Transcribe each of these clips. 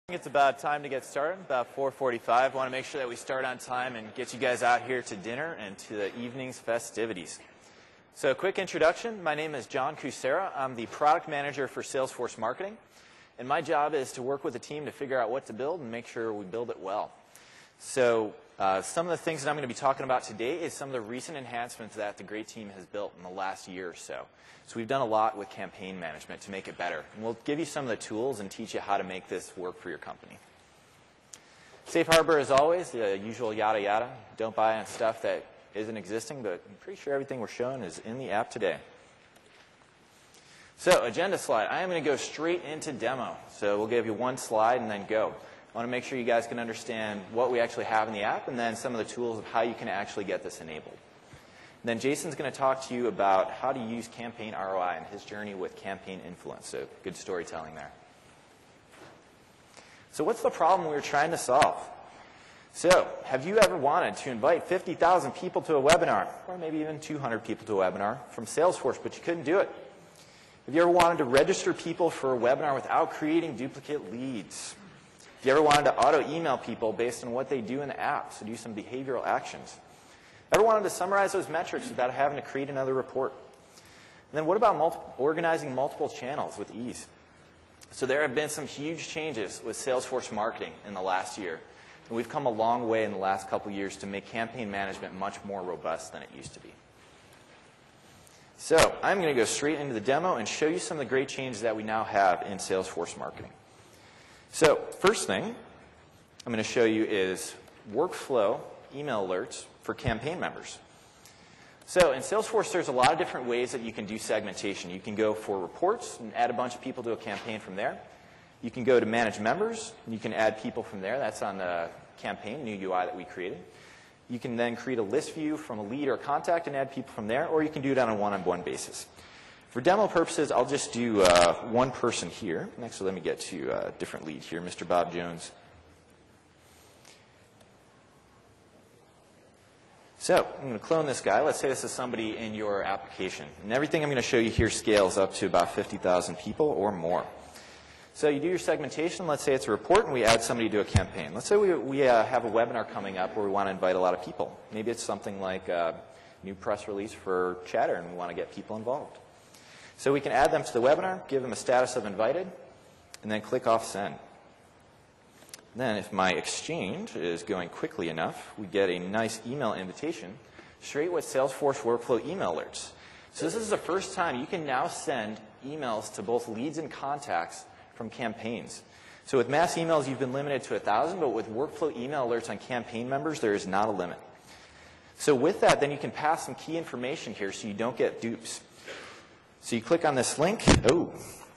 It's about time to get started, about 4:45. I want to make sure that we start on time and get you guys out here to dinner and to the evening's festivities. So a quick introduction. My name is John Kucera. I'm the product manager for Salesforce Marketing. And my job is to work with the team to figure out what to build and make sure we build it well. So some of the things that I'm going to be talking about today is some of the recent enhancements that the great team has built in the last year or so. So we've done a lot with campaign management to make it better. And we'll give you some of the tools and teach you how to make this work for your company. Safe harbor as always, the usual yada yada. Don't buy on stuff that isn't existing, but I'm pretty sure everything we're showing is in the app today. So agenda slide. I am going to go straight into demo. So we'll give you one slide and then go. I want to make sure you guys can understand what we actually have in the app and then some of the tools of how you can actually get this enabled. And then Jason's going to talk to you about how to use campaign ROI and his journey with campaign influence. So good storytelling there. So what's the problem we were trying to solve? So have you ever wanted to invite 50,000 people to a webinar, or maybe even 200 people to a webinar from Salesforce, but you couldn't do it? Have you ever wanted to register people for a webinar without creating duplicate leads? Have you ever wanted to auto-email people based on what they do in the app, so do some behavioral actions? Ever wanted to summarize those metrics without having to create another report? And then what about organizing multiple channels with ease? So there have been some huge changes with Salesforce marketing in the last year. And we've come a long way in the last couple of years to make campaign management much more robust than it used to be. So I'm going to go straight into the demo and show you some of the great changes that we now have in Salesforce marketing. So first thing I'm going to show you is workflow email alerts for campaign members. So in Salesforce, there's a lot of different ways that you can do segmentation. You can go for reports and add a bunch of people to a campaign from there. You can go to manage members, and you can add people from there. That's on the campaign, new UI that we created. You can then create a list view from a lead or contact and add people from there, or you can do it on a one-on-one basis. For demo purposes, I'll just do one person here. Next, let me get to a different lead here, Mr. Bob Jones. So I'm going to clone this guy. Let's say this is somebody in your application. And everything I'm going to show you here scales up to about 50,000 people or more. So you do your segmentation. Let's say it's a report, and we add somebody to a campaign. Let's say we have a webinar coming up where we want to invite a lot of people. Maybe it's something like a new press release for Chatter, and we want to get people involved. So we can add them to the webinar, give them a status of invited, and then click off send. Then if my exchange is going quickly enough, we get a nice email invitation straight with Salesforce workflow email alerts. So this is the first time you can now send emails to both leads and contacts from campaigns. So with mass emails, you've been limited to 1,000, but with workflow email alerts on campaign members, there is not a limit. So with that, then you can pass some key information here so you don't get dupes. So you click on this link.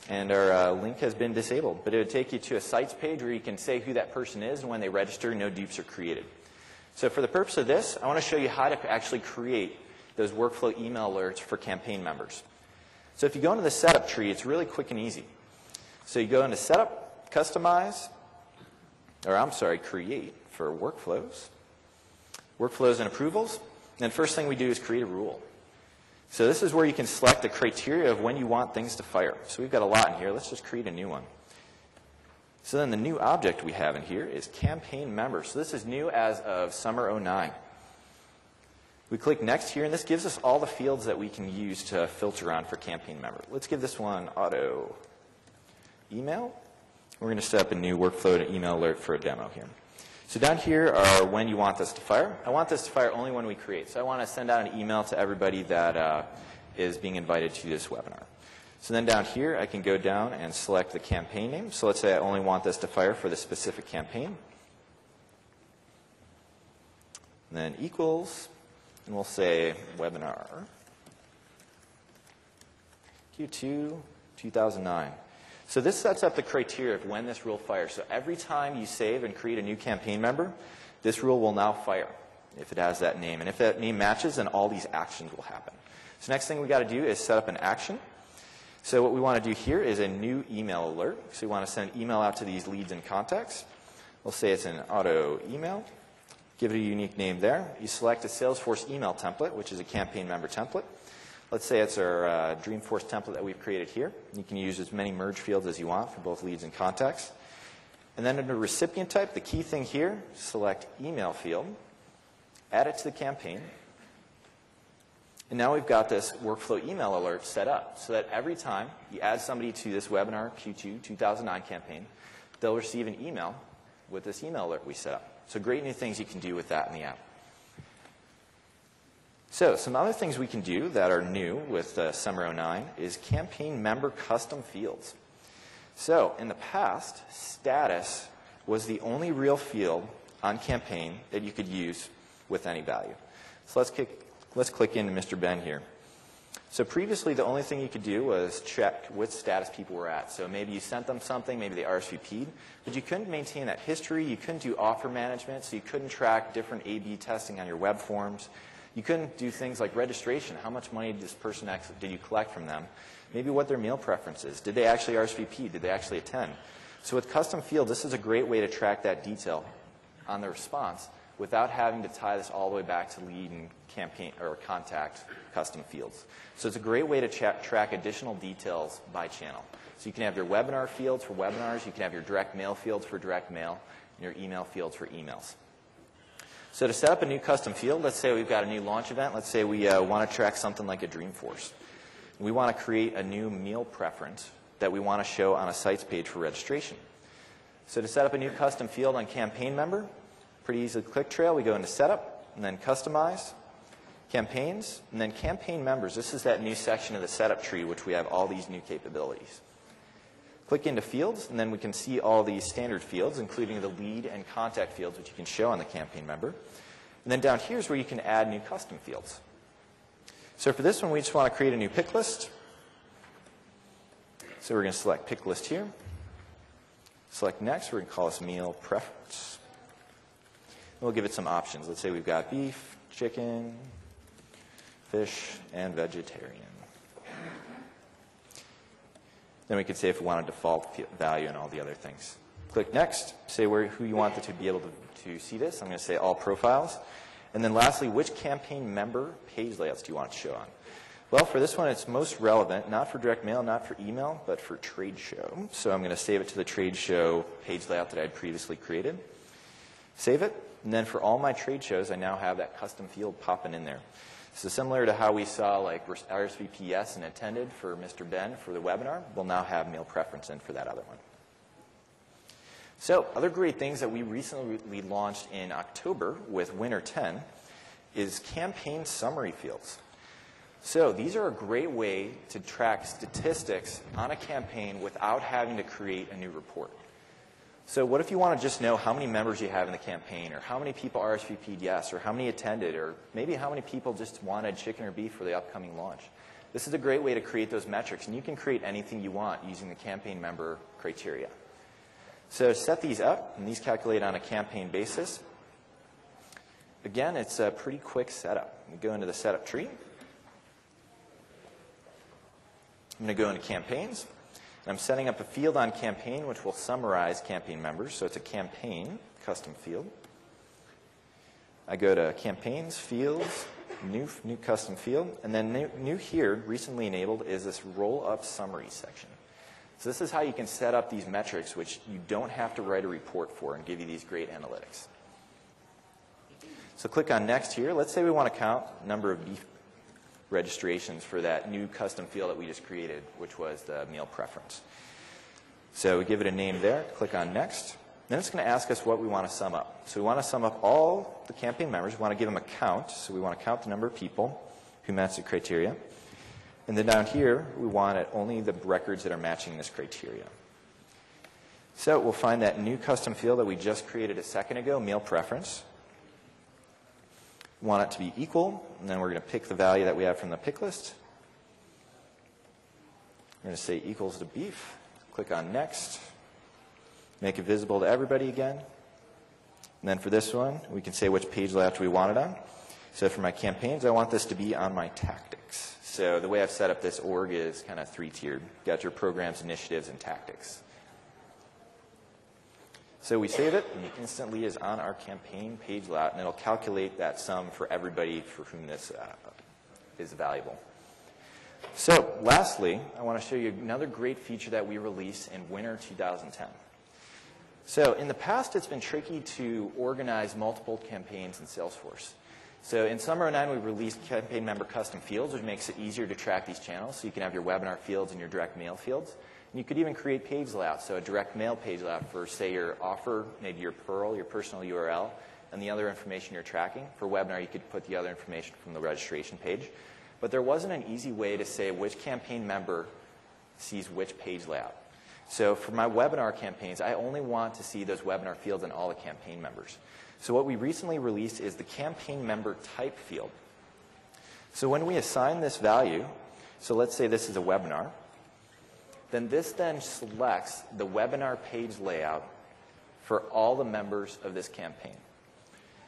And our link has been disabled. But it would take you to a sites page where you can say who that person is, and when they register, no dupes are created. So for the purpose of this, I want to show you how to actually create those workflow email alerts for campaign members. So if you go into the setup tree, it's really quick and easy. So you go into setup, customize, create for workflows, workflows and approvals. And the first thing we do is create a rule. So this is where you can select the criteria of when you want things to fire. So we've got a lot in here. Let's just create a new one. So then the new object we have in here is campaign member. So this is new as of summer '09. We click next here, and this gives us all the fields that we can use to filter on for campaign member. Let's give this one auto email. We're going to set up a new workflow to email alert for a demo here. So down here are when you want this to fire. I want this to fire only when we create. So I want to send out an email to everybody that is being invited to this webinar. So then down here, I can go down and select the campaign name. So let's say I only want this to fire for the specific campaign. And then equals, and we'll say webinar Q2 2009. So this sets up the criteria of when this rule fires. So every time you save and create a new campaign member, this rule will now fire if it has that name. And if that name matches, then all these actions will happen. So next thing we got to do is set up an action. So what we want to do here is a new email alert. So we want to send email out to these leads and contacts. We'll say it's an auto email. Give it a unique name there. You select a Salesforce email template, which is a campaign member template. Let's say it's our Dreamforce template that we've created here. You can use as many merge fields as you want for both leads and contacts. And then under recipient type, the key thing here, select email field, add it to the campaign. And now we've got this workflow email alert set up so that every time you add somebody to this webinar Q2 2009 campaign, they'll receive an email with this email alert we set up. So great new things you can do with that in the app. So some other things we can do that are new with Summer 09 is campaign member custom fields. So in the past, status was the only real field on campaign that you could use with any value. So let's click into Mr. Ben here. So previously, the only thing you could do was check what status people were at. So maybe you sent them something, maybe they RSVP'd, but you couldn't maintain that history. You couldn't do offer management, so you couldn't track different A/B testing on your web forms. You couldn't do things like registration. How much money did this person did you collect from them? Maybe what their meal preference is. Did they actually RSVP? Did they actually attend? So with custom fields, this is a great way to track that detail on the response without having to tie this all the way back to lead and campaign or contact custom fields. So it's a great way to track additional details by channel. So you can have your webinar fields for webinars, you can have your direct mail fields for direct mail, and your email fields for emails. So to set up a new custom field, let's say we've got a new launch event. Let's say we want to track something like a Dreamforce. We want to create a new meal preference that we want to show on a sites page for registration. So to set up a new custom field on campaign member, pretty easy click trail. We go into setup and then customize, campaigns, and then campaign members. This is that new section of the setup tree which we have all these new capabilities. Click into fields, and then we can see all these standard fields, including the lead and contact fields, which you can show on the campaign member. And then down here is where you can add new custom fields. So for this one, we just want to create a new pick list. So we're going to select pick list here. Select next. We're going to call this meal preference. We'll give it some options. Let's say we've got beef, chicken, fish, and vegetarian. Then we could say if we want a default value and all the other things. Click next. Say who you want to be able to see this. I'm going to say all profiles. And then lastly, which campaign member page layouts do you want to show on? Well, for this one, it's most relevant, not for direct mail, not for email, but for trade show. So I'm going to save it to the trade show page layout that I had previously created. Save it. And then for all my trade shows, I now have that custom field popping in there. So similar to how we saw like RSVP yes and attended for Mr. Ben for the webinar, we'll now have meal preference in for that other one. So other great things that we recently launched in October with Winter 10 is campaign summary fields. So these are a great way to track statistics on a campaign without having to create a new report. So what if you want to just know how many members you have in the campaign, or how many people RSVP'd yes, or how many attended, or maybe how many people just wanted chicken or beef for the upcoming launch? This is a great way to create those metrics, and you can create anything you want using the campaign member criteria. So set these up, and these calculate on a campaign basis. Again, it's a pretty quick setup. We go into the setup tree. I'm going to go into campaigns. I'm setting up a field on campaign which will summarize campaign members. So it's a campaign custom field. I go to campaigns, fields, new custom field. And then new here, recently enabled, is this roll-up summary section. So this is how you can set up these metrics which you don't have to write a report for and give you these great analytics. So click on next here. Let's say we want to count number of beef registrations for that new custom field that we just created, which was the meal preference. So we give it a name there, click on next. Then it's going to ask us what we want to sum up. So we want to sum up all the campaign members. We want to give them a count. So we want to count the number of people who match the criteria. And then down here, we want it only the records that are matching this criteria. So we'll find that new custom field that we just created a second ago, meal preference. We want it to be equal, and then we're going to pick the value that we have from the pick list. We're going to say equals to beef. Click on next. Make it visible to everybody again. And then for this one, we can say which page layout we want it on. So for my campaigns, I want this to be on my tactics. So the way I've set up this org is kind of three-tiered. You've got your programs, initiatives, and tactics. So we save it, and it instantly is on our campaign page layout, and it'll calculate that sum for everybody for whom this is valuable. So lastly, I want to show you another great feature that we released in winter 2010. So in the past, it's been tricky to organize multiple campaigns in Salesforce. So in Summer '09, we released campaign member custom fields, which makes it easier to track these channels. So you can have your webinar fields and your direct mail fields. And you could even create page layouts. So a direct mail page layout for, say, your offer, maybe your PURL, your personal URL, and the other information you're tracking. For webinar, you could put the other information from the registration page. But there wasn't an easy way to say which campaign member sees which page layout. So for my webinar campaigns, I only want to see those webinar fields in all the campaign members. So what we recently released is the campaign member type field. So when we assign this value, so let's say this is a webinar, then this then selects the webinar page layout for all the members of this campaign.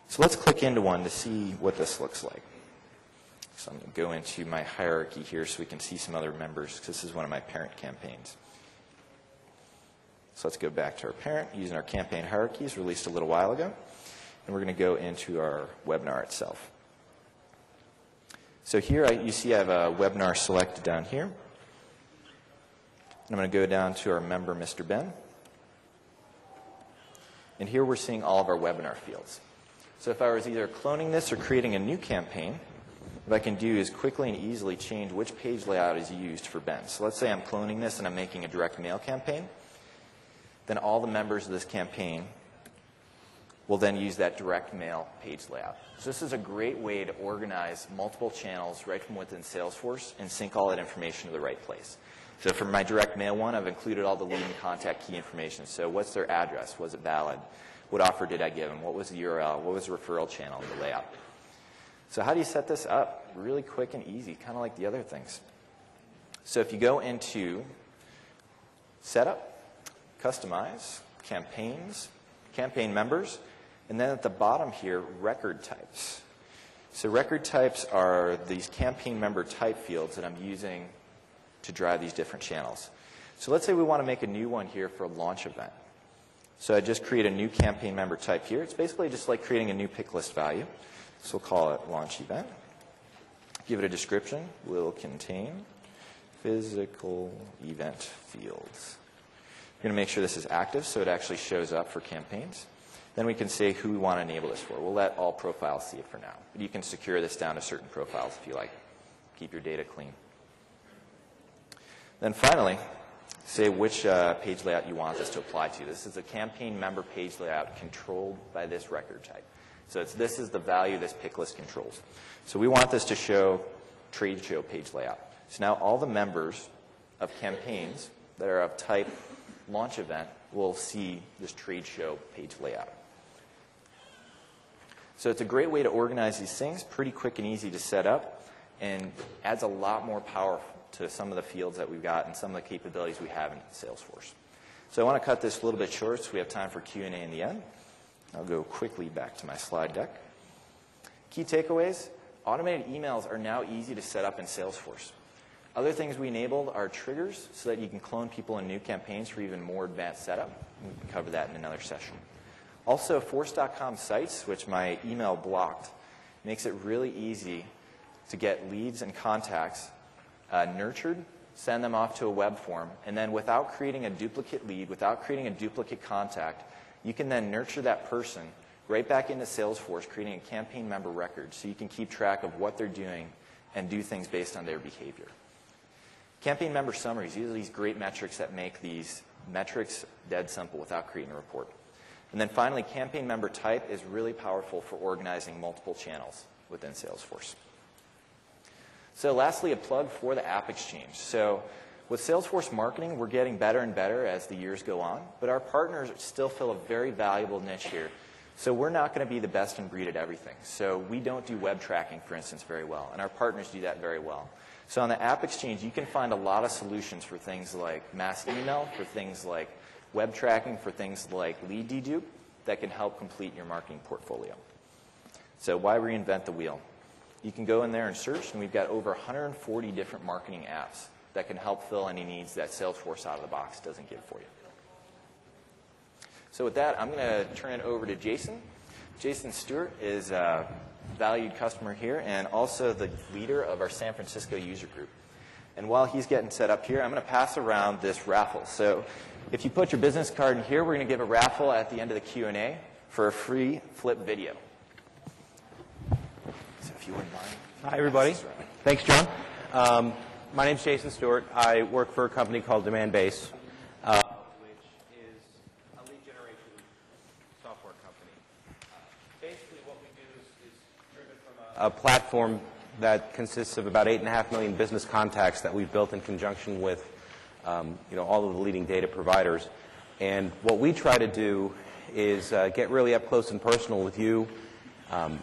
So let's click into one to see what this looks like. So I'm going to go into my hierarchy here so we can see some other members, because this is one of my parent campaigns. So let's go back to our parent using our campaign hierarchies released a little while ago. And we're going to go into our webinar itself. So here you see I have a webinar selected down here. And I'm going to go down to our member, Mr. Ben. And here we're seeing all of our webinar fields. So if I was either cloning this or creating a new campaign, what I can do is quickly and easily change which page layout is used for Ben. So let's say I'm cloning this and I'm making a direct mail campaign. Then all the members of this campaign will then use that direct mail page layout. So this is a great way to organize multiple channels right from within Salesforce and sync all that information to the right place. So for my direct mail one, I've included all the lead and contact key information. So what's their address? Was it valid? What offer did I give them? What was the URL? What was the referral channel, the layout? So how do you set this up? Really quick and easy, kind of like the other things. So if you go into Setup, Customize, Campaigns, Campaign Members, and then at the bottom here, Record Types. So record types are these campaign member type fields that I'm using to drive these different channels. So let's say we want to make a new one here for a launch event. So I just create a new campaign member type here. It's basically just like creating a new pick list value. So we'll call it launch event. Give it a description. Will contain physical event fields. We're going to make sure this is active so it actually shows up for campaigns. Then we can say who we want to enable this for. We'll let all profiles see it for now. But you can secure this down to certain profiles if you like. Keep your data clean. Then finally, say which page layout you want this to apply to. This is a campaign member page layout controlled by this record type. So this is the value this pick list controls. So we want this to show trade show page layout. So now all the members of campaigns that are of type launch event will see this trade show page layout. So it's a great way to organize these things, pretty quick and easy to set up, and adds a lot more power to some of the fields that we've got and some of the capabilities we have in Salesforce. So I want to cut this a little bit short so we have time for Q&A in the end. I'll go quickly back to my slide deck. Key takeaways: automated emails are now easy to set up in Salesforce. Other things we enabled are triggers so that you can clone people in new campaigns for even more advanced setup. We can cover that in another session. Also, force.com sites, which my email blocked, makes it really easy to get leads and contacts nurtured, send them off to a web form, and then without creating a duplicate lead, without creating a duplicate contact, you can then nurture that person right back into Salesforce, creating a campaign member record so you can keep track of what they're doing and do things based on their behavior. Campaign member summaries, these are these great metrics that make these metrics dead simple without creating a report. And then finally, campaign member type is really powerful for organizing multiple channels within Salesforce. So lastly, a plug for the App Exchange. So with Salesforce marketing, we're getting better and better as the years go on, but our partners still fill a very valuable niche here. So we're not going to be the best in breed at everything. So we don't do web tracking, for instance, very well, and our partners do that very well. So on the App Exchange, you can find a lot of solutions for things like mass email, for things like web tracking, for things like lead dedupe that can help complete your marketing portfolio. So why reinvent the wheel? You can go in there and search, and we've got over 140 different marketing apps that can help fill any needs that Salesforce out of the box doesn't give for you. So with that, I'm going to turn it over to Jason. Jason Stewart is a valued customer here and also the leader of our San Francisco user group. And while he's getting set up here, I'm going to pass around this raffle. So if you put your business card in here, we're going to give a raffle at the end of the Q&A for a free flip video. So if you wouldn't mind. Hi, everybody. Thanks, John. My name's Jason Stewart. I work for a company called Demandbase, which is a lead generation software company. Basically, what we do is driven from a platform that consists of about 8.5 million business contacts that we've built in conjunction with all of the leading data providers. And what we try to do is get really up close and personal with you,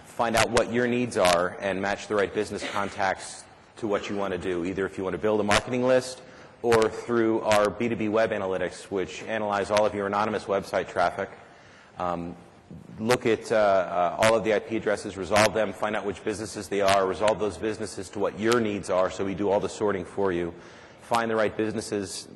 find out what your needs are, and match the right business contacts to what you want to do, either if you want to build a marketing list or through our B2B web analytics, which analyze all of your anonymous website traffic, look at all of the IP addresses, resolve them, find out which businesses they are, resolve those businesses to what your needs are, so we do all the sorting for you, find the right businesses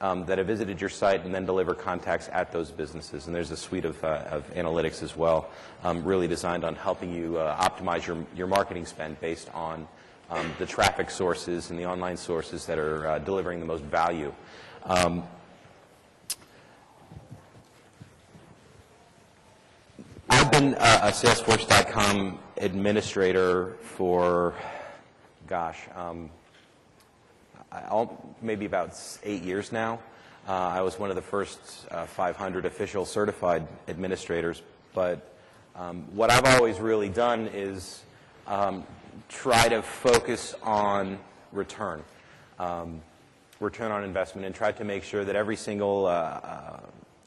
that have visited your site, and then deliver contacts at those businesses. And there's a suite of analytics as well, really designed on helping you optimize your marketing spend based on the traffic sources and the online sources that are delivering the most value. I've been a salesforce.com administrator for, maybe about 8 years now. I was one of the first 500 official certified administrators. But what I've always really done is try to focus on return on investment, and try to make sure that every single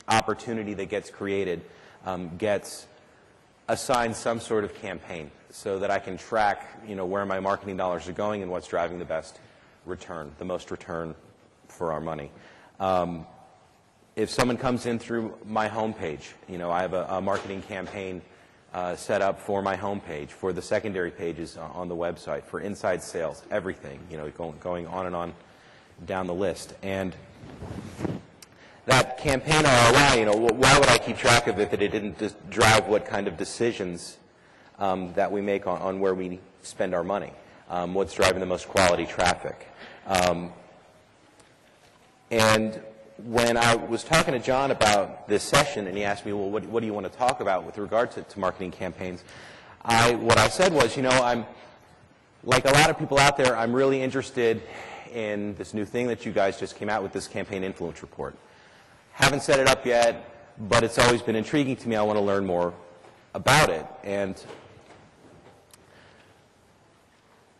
opportunity that gets created gets assigned some sort of campaign, so that I can track, where my marketing dollars are going and what's driving the best return, the most return for our money. If someone comes in through my homepage, I have a marketing campaign set up for my homepage, for the secondary pages on the website, for inside sales, everything, going on and on down the list. And that campaign ROI, why would I keep track of it that it didn't just drive what kind of decisions that we make on where we spend our money, what's driving the most quality traffic. And when I was talking to John about this session, and he asked me, well, what do you want to talk about with regard to marketing campaigns, what I said was, I'm like a lot of people out there, I'm really interested in this new thing that you guys just came out with, this campaign influence report. Haven't set it up yet, but it's always been intriguing to me. I want to learn more about it. And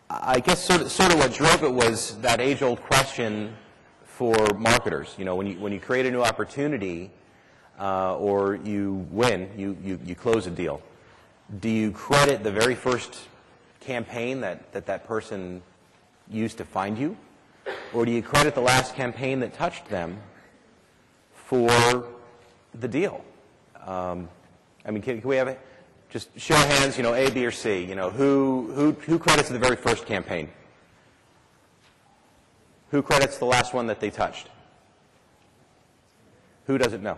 I guess sort of what drove it was that age-old question for marketers. When you create a new opportunity or you win, you close a deal, do you credit the very first campaign that person used to find you? Or do you credit the last campaign that touched them for the deal? Can we have it? Just show of hands, A, B, or C. Who credits the very first campaign? Who credits the last one that they touched? Who doesn't know?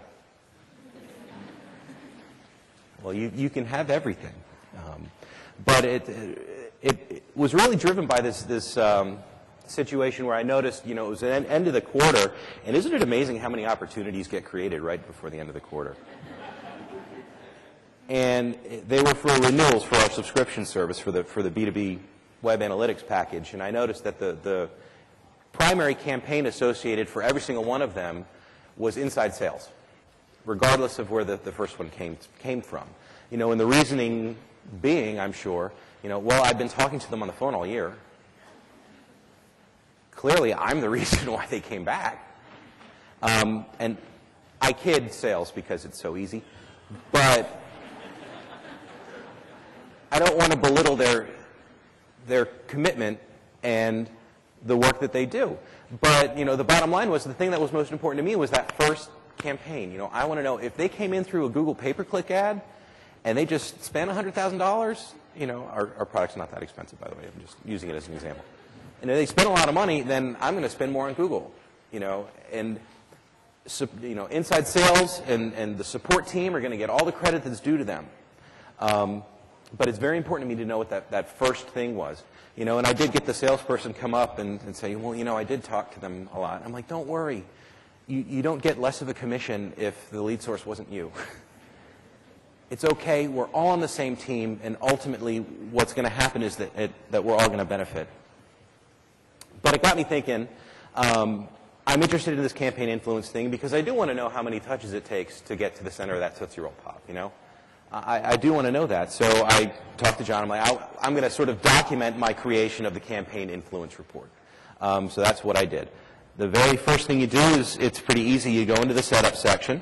Well, you can have everything. But it was really driven by this situation where I noticed, it was the end of the quarter, and isn't it amazing how many opportunities get created right before the end of the quarter? And they were for renewals for our subscription service for the B2B web analytics package, and I noticed that the primary campaign associated for every single one of them was inside sales, regardless of where the first one came from. And the reasoning being, I'm sure, well, I've been talking to them on the phone all year. Clearly, I'm the reason why they came back. And I kid sales because it's so easy, but I don't want to belittle their commitment and the work that they do. But, the bottom line was the thing that was most important to me was that first campaign. I want to know if they came in through a Google pay-per-click ad and they just spent $100,000, our product's not that expensive, by the way. I'm just using it as an example. And if they spend a lot of money, then I'm going to spend more on Google, and inside sales and the support team are going to get all the credit that's due to them. But it's very important to me to know what that first thing was. You know, and I did get the salesperson come up and say, well, you know, I did talk to them a lot. I'm like, don't worry. You don't get less of a commission if the lead source wasn't you. It's okay. We're all on the same team, and ultimately what's going to happen is that we're all going to benefit. But it got me thinking, I'm interested in this campaign influence thing because I do want to know how many touches it takes to get to the center of that Tootsie Roll Pop, you know? I do want to know that. So I talked to John. I'm like, I'm going to sort of document my creation of the campaign influence report. So that's what I did. The very first thing you do is, it's pretty easy. You go into the setup section.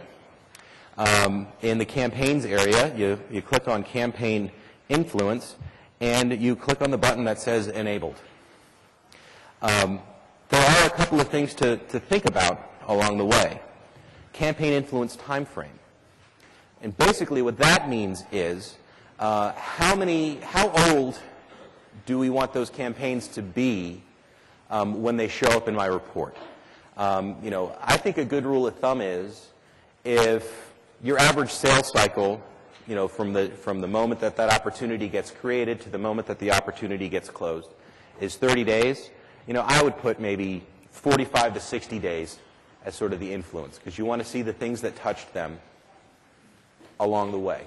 In the campaigns area, you click on campaign influence, and you click on the button that says enabled. There are a couple of things to think about along the way. Campaign influence time frame. And basically what that means is how old do we want those campaigns to be when they show up in my report? You know, I think a good rule of thumb is if your average sales cycle, you know, from the moment that opportunity gets created to the moment that the opportunity gets closed is 30 days, you know, I would put maybe 45 to 60 days as sort of the influence, because you want to see the things that touched them along the way.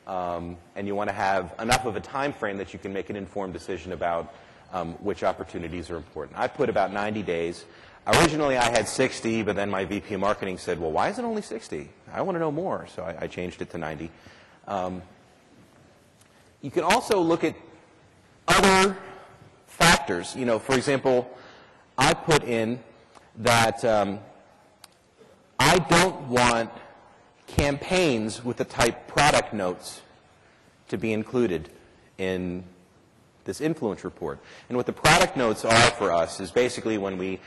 And you want to have enough of a time frame that you can make an informed decision about which opportunities are important. I put about 90 days. Originally I had 60, but then my VP of marketing said, well, why is it only 60? I want to know more, so I changed it to 90. You can also look at other factors. You know, for example, I put in that I don't want campaigns with the type product notes to be included in this influence report. And what the product notes are for us is basically when we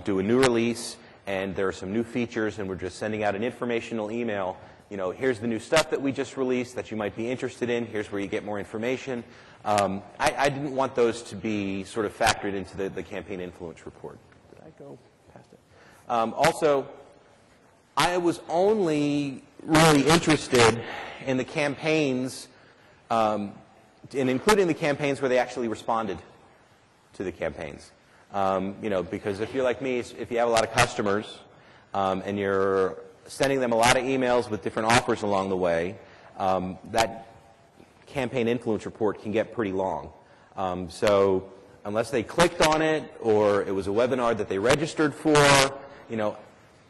do a new release and there are some new features and we're just sending out an informational email, you know, here's the new stuff that we just released that you might be interested in, here's where you get more information. I didn't want those to be sort of factored into the campaign influence report. Did I go past it? Also, I was only really interested in the campaigns, in including the campaigns where they actually responded to the campaigns. You know, because if you're like me, if you have a lot of customers and you're sending them a lot of emails with different offers along the way, that campaign influence report can get pretty long. So unless they clicked on it or it was a webinar that they registered for, you know,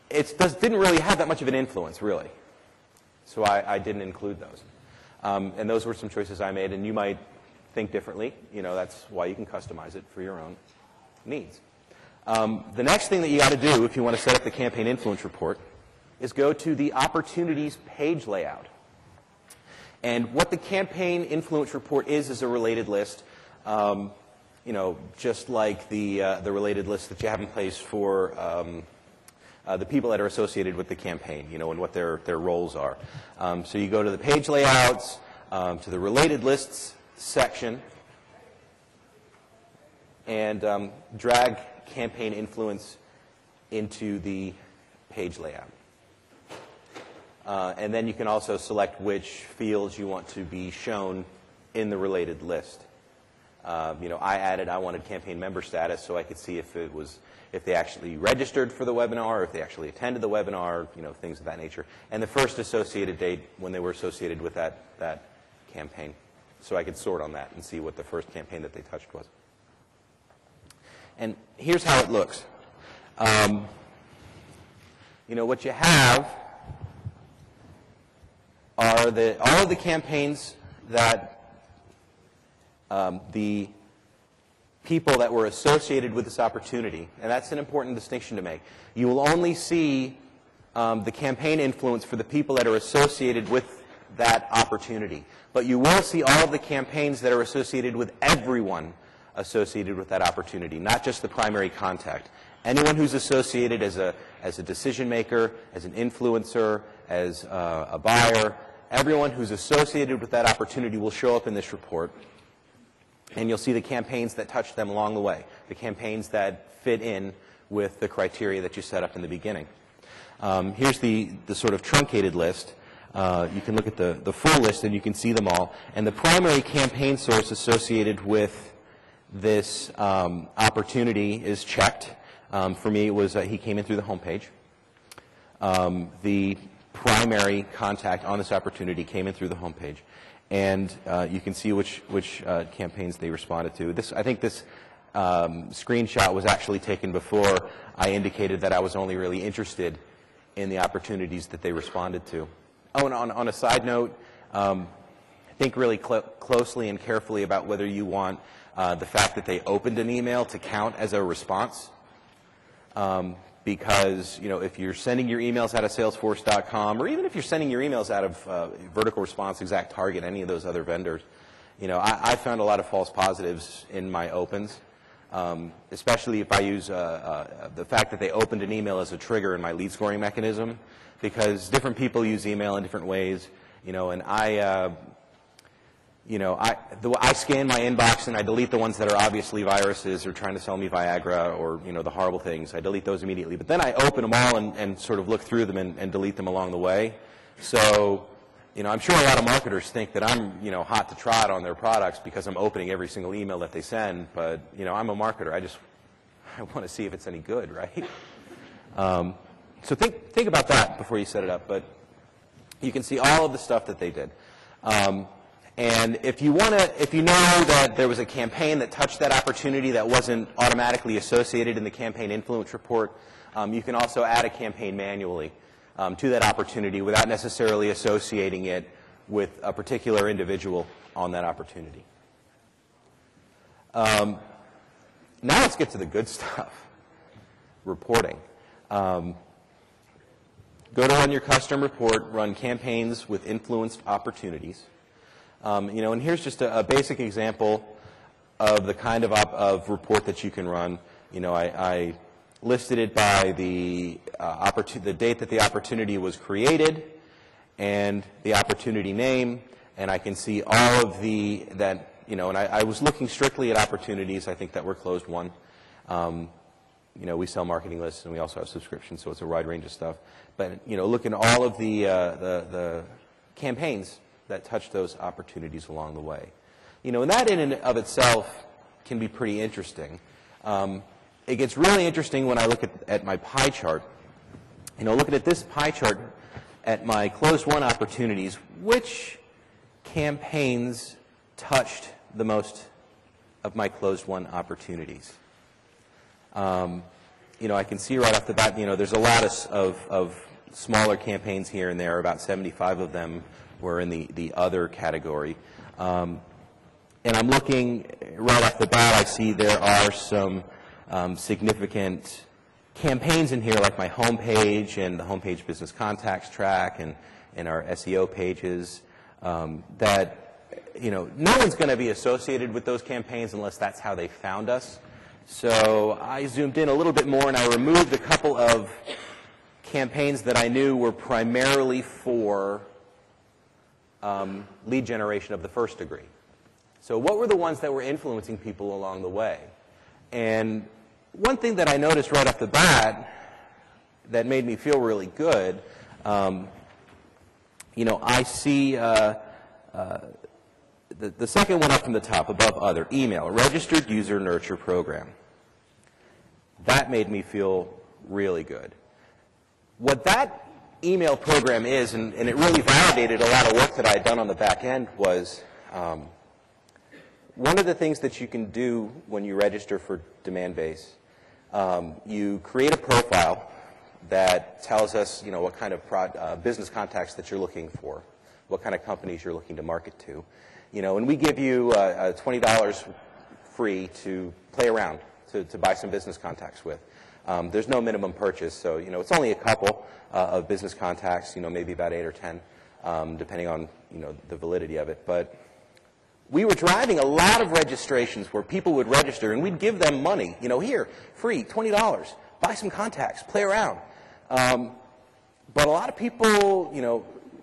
it didn't really have that much of an influence, really. So I didn't include those. And those were some choices I made, and you might think differently. You know, that's why you can customize it for your own needs. The next thing that you got to do if you want to set up the campaign influence report is go to the opportunities page layout. And what the campaign influence report is a related list. You know, just like the related list that you have in place for the people that are associated with the campaign, you know, and what their roles are. So you go to the page layouts, to the related lists section, and drag campaign influence into the page layout. And then you can also select which fields you want to be shown in the related list. You know, I wanted campaign member status so I could see if they actually registered for the webinar, or if they actually attended the webinar, you know, things of that nature. And the first associated date when they were associated with that campaign. So I could sort on that and see what the first campaign that they touched was. And here's how it looks. You know, what you have are all of the campaigns that the people that were associated with this opportunity, and that's an important distinction to make. You will only see the campaign influence for the people that are associated with that opportunity. But you will see all of the campaigns that are associated with everyone associated with that opportunity, not just the primary contact. Anyone who's associated as a decision maker, as an influencer, as a buyer, everyone who's associated with that opportunity will show up in this report. And you'll see the campaigns that touch them along the way, the campaigns that fit in with the criteria that you set up in the beginning. Here's the sort of truncated list. You can look at the full list and you can see them all. And the primary campaign source associated with this opportunity is checked. For me, it was he came in through the homepage. The primary contact on this opportunity came in through the homepage. And you can see which campaigns they responded to. I think this screenshot was actually taken before I indicated that I was only really interested in the opportunities that they responded to. Oh, and on a side note, think really closely and carefully about whether you want the fact that they opened an email to count as a response. Because, if you're sending your emails out of salesforce.com, or even if you're sending your emails out of Vertical Response, Exact Target, any of those other vendors, I found a lot of false positives in my opens, especially if I use the fact that they opened an email as a trigger in my lead scoring mechanism, because different people use email in different ways, and I scan my inbox and I delete the ones that are obviously viruses or trying to sell me Viagra or, the horrible things. I delete those immediately. But then I open them all and sort of look through them and delete them along the way. So, I'm sure a lot of marketers think that I'm, hot to trot on their products because I'm opening every single email that they send. But, I'm a marketer. I want to see if it's any good, right? So think about that before you set it up. But you can see all of the stuff that they did. And if you know that there was a campaign that touched that opportunity that wasn't automatically associated in the campaign influence report, you can also add a campaign manually to that opportunity without necessarily associating it with a particular individual on that opportunity. Now let's get to the good stuff, reporting. Go to run your custom report, run campaigns with influenced opportunities. And here's just a basic example of the kind of report that you can run. I listed it by the date that the opportunity was created and the opportunity name, and I can see all of and I was looking strictly at opportunities, I think, that were closed won. We sell marketing lists and we also have subscriptions, so it's a wide range of stuff. But, look at all of the campaigns that touch those opportunities along the way. And that in and of itself can be pretty interesting. It gets really interesting when I look at my pie chart. Looking at this pie chart at my closed won opportunities, which campaigns touched the most of my closed won opportunities? I can see right off the bat, there's a lot of smaller campaigns here and there, about 75 of them were in the other category. And I'm looking right off the bat, I see there are some significant campaigns in here, like my homepage and the homepage business contacts track and our SEO pages that, no one's going to be associated with those campaigns unless that's how they found us. So I zoomed in a little bit more and I removed a couple of campaigns that I knew were primarily for lead generation of the first degree. So what were the ones that were influencing people along the way? And one thing that I noticed right off the bat that made me feel really good, I see the second one up from the top, above other, email, registered user nurture program. That made me feel really good. What that email program is, and it really validated a lot of work that I had done on the back end, was one of the things that you can do when you register for Demandbase. You create a profile that tells us, what kind of business contacts that you're looking for, what kind of companies you're looking to market to. And we give you $20 free to play around, to buy some business contacts with. There's no minimum purchase, so it's only a couple of business contacts, maybe about 8 or 10, depending on the validity of it. But we were driving a lot of registrations where people would register, and we'd give them money. Here, free, $20, buy some contacts, play around. But a lot of people,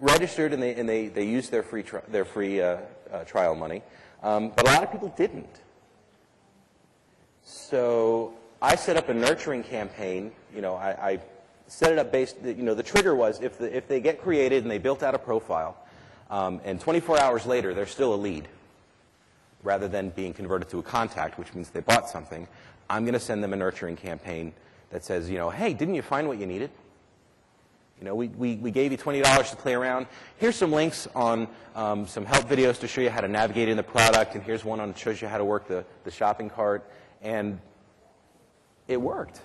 registered and they used their free trial money, but a lot of people didn't. So I set up a nurturing campaign. I set it up based, the trigger was if they get created and they built out a profile, and 24 hours later they're still a lead, rather than being converted to a contact, which means they bought something, I'm going to send them a nurturing campaign that says, hey, didn't you find what you needed? We gave you $20 to play around. Here's some links on some help videos to show you how to navigate in the product, and here's one that shows you how to work the shopping cart. And it worked.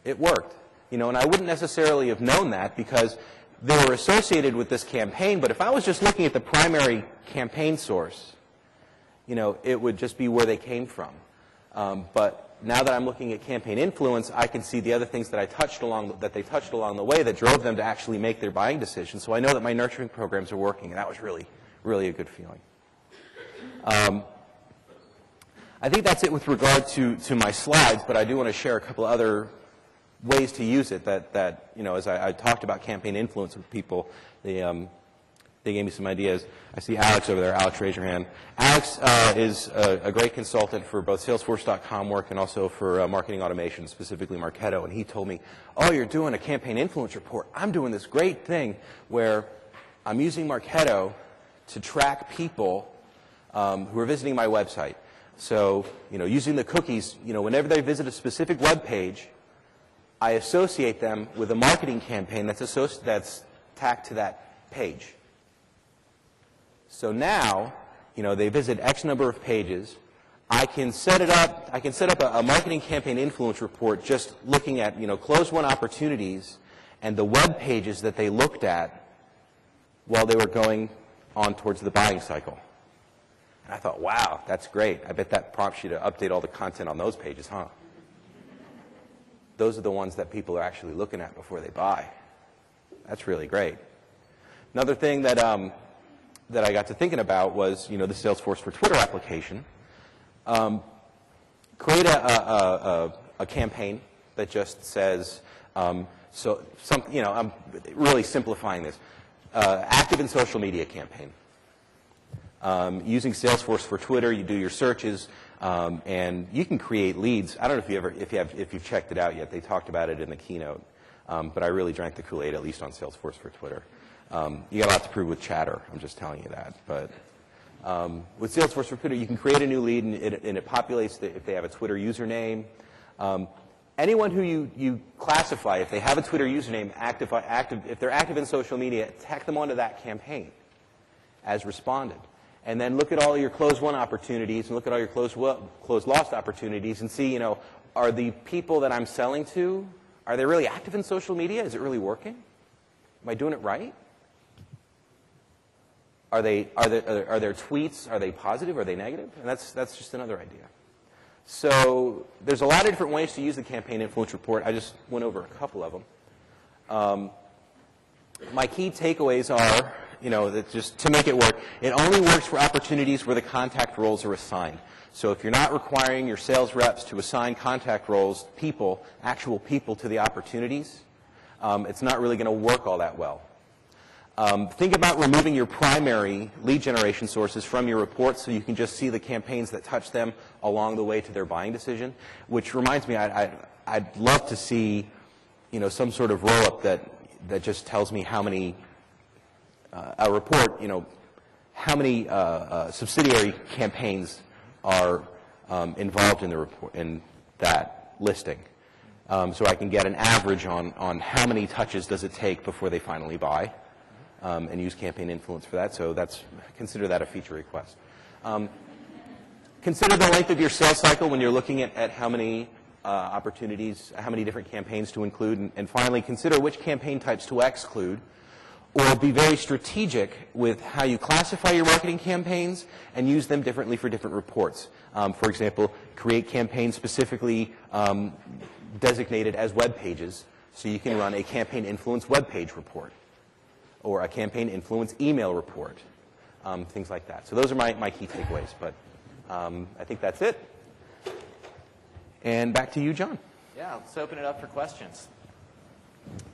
It worked. And I wouldn't necessarily have known that because they were associated with this campaign, but if I was just looking at the primary campaign source, it would just be where they came from. But now that I'm looking at campaign influence, I can see the other things that they touched along the way that drove them to actually make their buying decision. So I know that my nurturing programs are working, and that was really, really a good feeling. I think that's it with regard to my slides, but I do want to share a couple other ways to use it that as I talked about campaign influence with people, they gave me some ideas. I see Alex over there. Alex, raise your hand. Alex is a great consultant for both salesforce.com work and also for marketing automation, specifically Marketo. And he told me, oh, you're doing a campaign influence report. I'm doing this great thing where I'm using Marketo to track people who are visiting my website. So, using the cookies, whenever they visit a specific web page, I associate them with a marketing campaign that's tagged to that page. So now, they visit X number of pages. I can set it up. I can set up a marketing campaign influence report just looking at, closed won opportunities and the web pages that they looked at while they were going on towards the buying cycle. And I thought, wow, that's great. I bet that prompts you to update all the content on those pages, huh? Those are the ones that people are actually looking at before they buy. That's really great. Another thing that I got to thinking about was, the Salesforce for Twitter application. Create a campaign that just says, I'm really simplifying this. Active in social media campaign. Using Salesforce for Twitter, you do your searches, and you can create leads. I don't know if you've checked it out yet. They talked about it in the keynote, but I really drank the Kool-Aid, at least on Salesforce for Twitter. You got a lot to prove with chatter. I'm just telling you that. But with Salesforce for Twitter, you can create a new lead, and it populates if they have a Twitter username. Anyone who you classify, if they have a Twitter username, if they're active in social media, tack them onto that campaign as responded. And then look at all your closed won opportunities and look at all your closed lost opportunities and see, are the people that I'm selling to, are they really active in social media? Is it really working? Am I doing it right? Are their tweets, are they positive? Are they negative? And that's just another idea. So there's a lot of different ways to use the campaign influence report. I just went over a couple of them. My key takeaways are, that just to make it work, it only works for opportunities where the contact roles are assigned. So if you're not requiring your sales reps to assign contact roles, actual people to the opportunities, it's not really going to work all that well. Think about removing your primary lead generation sources from your reports so you can just see the campaigns that touch them along the way to their buying decision, which reminds me, I'd love to see, some sort of roll-up that just tells me how many, a report, how many subsidiary campaigns are involved in the report, in that listing. So I can get an average on how many touches does it take before they finally buy, and use campaign influence for that. So consider that a feature request. Consider the length of your sales cycle when you're looking at how many opportunities, how many different campaigns to include, and finally consider which campaign types to exclude, or be very strategic with how you classify your marketing campaigns and use them differently for different reports. For example, create campaigns specifically designated as web pages, so you can run a campaign influence web page report or a campaign influence email report, things like that. So those are my key takeaways, but I think that's it. And back to you, John. Yeah, let's open it up for questions.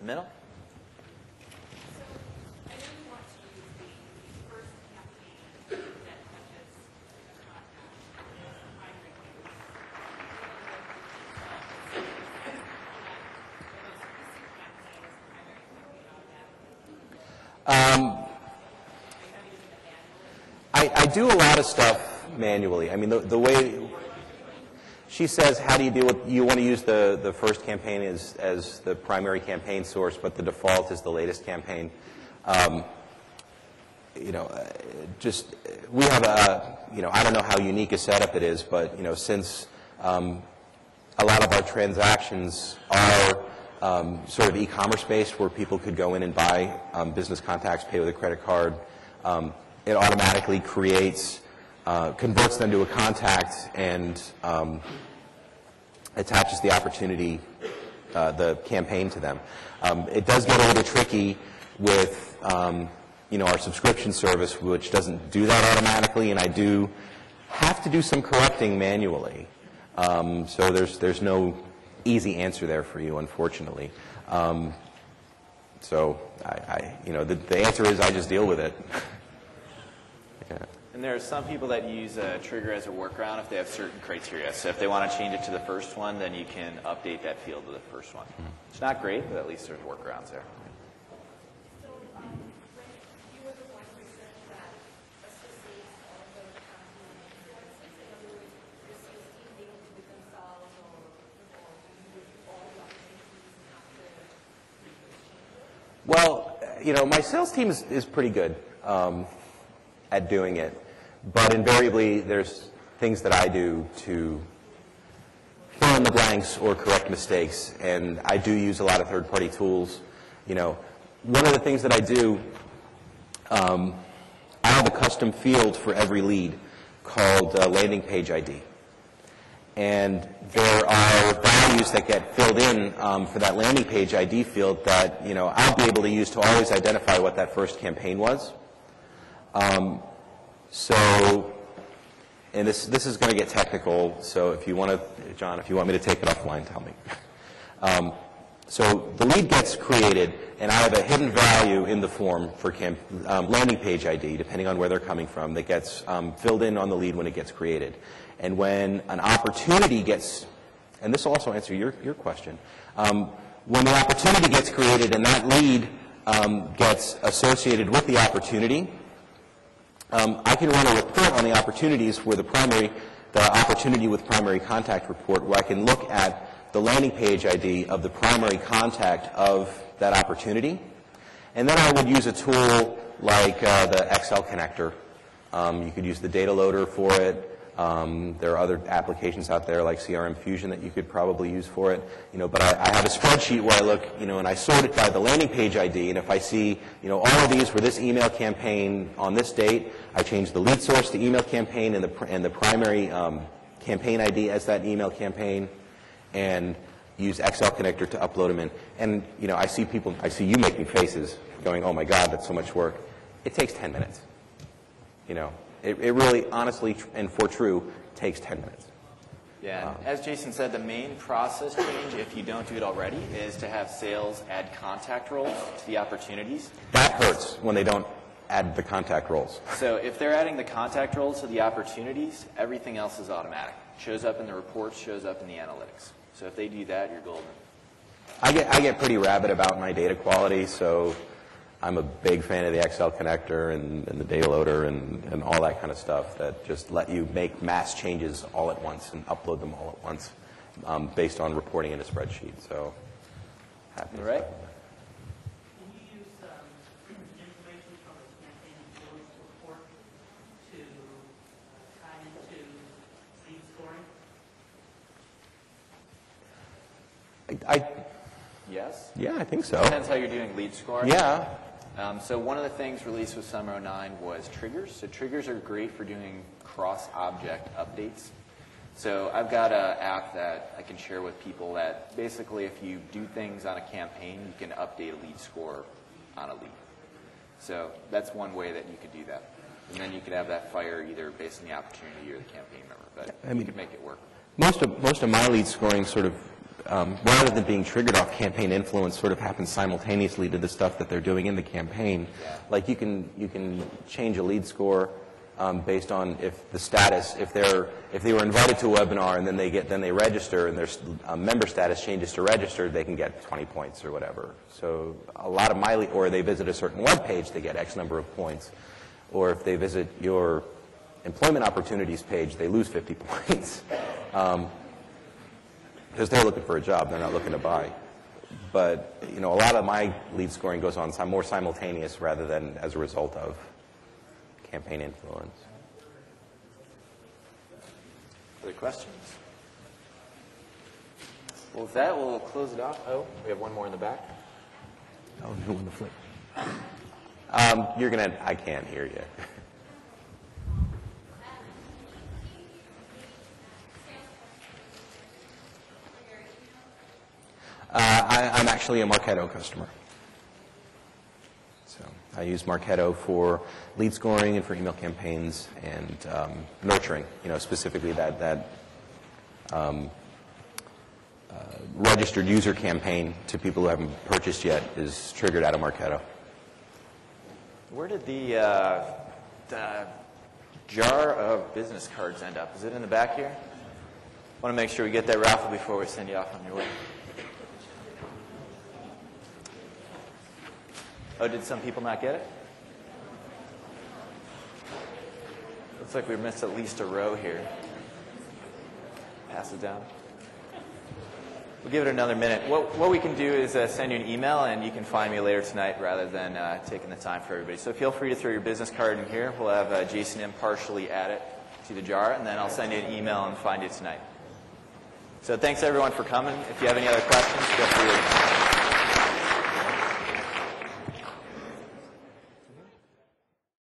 Middle? do a lot of stuff manually. I mean, the way she says, how do you deal with, you want to use the first campaign as the primary campaign source, but the default is the latest campaign. You know, just, we have a, you know, I don't know how unique a setup it is, but, you know, since a lot of our transactions are sort of e-commerce based, where people could go in and buy business contacts, pay with a credit card, it automatically creates, converts them to a contact and attaches the opportunity, the campaign to them. It does get a little tricky with you know, our subscription service, which doesn't do that automatically, and I do have to do some correcting manually. So there's no easy answer there for you, unfortunately. So you know, the answer is I just deal with it. Yeah. And there are some people that use a trigger as a workaround if they have certain criteria. So if they want to change it to the first one, then you can update that field to the first one. It's not great, but at least there's workarounds there. Well, you know, my sales team is pretty good at doing it, but invariably there's things that I do to fill in the blanks or correct mistakes, and I do use a lot of third-party tools. You know, one of the things that I do, I have a custom field for every lead called landing page ID. And there are values that get filled in for that landing page ID field that, you know, I'll be able to use to always identify what that first campaign was. So, and this is going to get technical, so if you want to, John, if you want me to take it offline, tell me. So the lead gets created, and I have a hidden value in the form for landing page ID, depending on where they're coming from, that gets filled in on the lead when it gets created. And when an opportunity gets, and this will also answer your question, when the opportunity gets created and that lead gets associated with the opportunity, I can run a report on the opportunities where the opportunity with primary contact report, where I can look at the landing page ID of the primary contact of that opportunity. And then I would use a tool like the Excel connector. You could use the data loader for it. There are other applications out there like CRM Fusion that you could probably use for it. You know, but I have a spreadsheet where I look, you know, and I sort it by the landing page ID. And if I see, you know, all of these were this email campaign on this date, I change the lead source to email campaign and the primary campaign ID as that email campaign, and use Excel connector to upload them in. And, you know, I see you making faces going, oh my God, that's so much work. It takes 10 minutes. You know, it really, honestly, and for true, takes 10 minutes. Yeah, as Jason said, the main process change, if you don't do it already, is to have sales add contact roles to the opportunities. That hurts when they don't add the contact roles. So if they're adding the contact roles to the opportunities, everything else is automatic. Shows up in the reports, shows up in the analytics. So if they do that, you're golden. I get pretty rabid about my data quality, so I'm a big fan of the Excel connector and the data loader and all that kind of stuff that just let you make mass changes all at once and upload them all at once based on reporting in a spreadsheet. So happy. All right. Can you use information from the campaign influence report to tie into lead scoring? Yes? Yeah, I think so. Depends how you're doing lead scoring. Yeah. So one of the things released with Summer 09 was triggers. So triggers are great for doing cross-object updates. So I've got an app that I can share with people that basically if you do things on a campaign, you can update a lead score on a lead. So that's one way that you could do that. And then you could have that fire either based on the opportunity or the campaign member. But you could make it work. Most of my lead scoring sort of, rather than being triggered off campaign influence, sort of happens simultaneously to the stuff that they're doing in the campaign. Yeah. Like you can change a lead score based on if the status, if they were invited to a webinar and then they register and their member status changes to registered, they can get 20 points or whatever. So a lot of my lead, or they visit a certain web page, they get X number of points. Or if they visit your employment opportunities page, they lose 50 points. Because they're looking for a job, they're not looking to buy. But a lot of my lead scoring goes on more simultaneous rather than as a result of campaign influence. Other questions? Well, with that, we'll close it off. Oh, we have one more in the back. Oh, who won the flip? I can't hear you. I'm actually a Marketo customer. So I use Marketo for lead scoring and for email campaigns and nurturing, specifically that registered user campaign to people who haven't purchased yet is triggered out of Marketo. Where did the jar of business cards end up? Is it in the back here? I want to make sure we get that raffle before we send you off on your way. Oh, did some people not get it? Looks like we missed at least a row here. Pass it down. We'll give it another minute. What we can do is send you an email, and you can find me later tonight rather than taking the time for everybody. So feel free to throw your business card in here. We'll have Jason impartially add it to the jar, and then I'll send you an email and find you tonight. So thanks, everyone, for coming. If you have any other questions, feel free to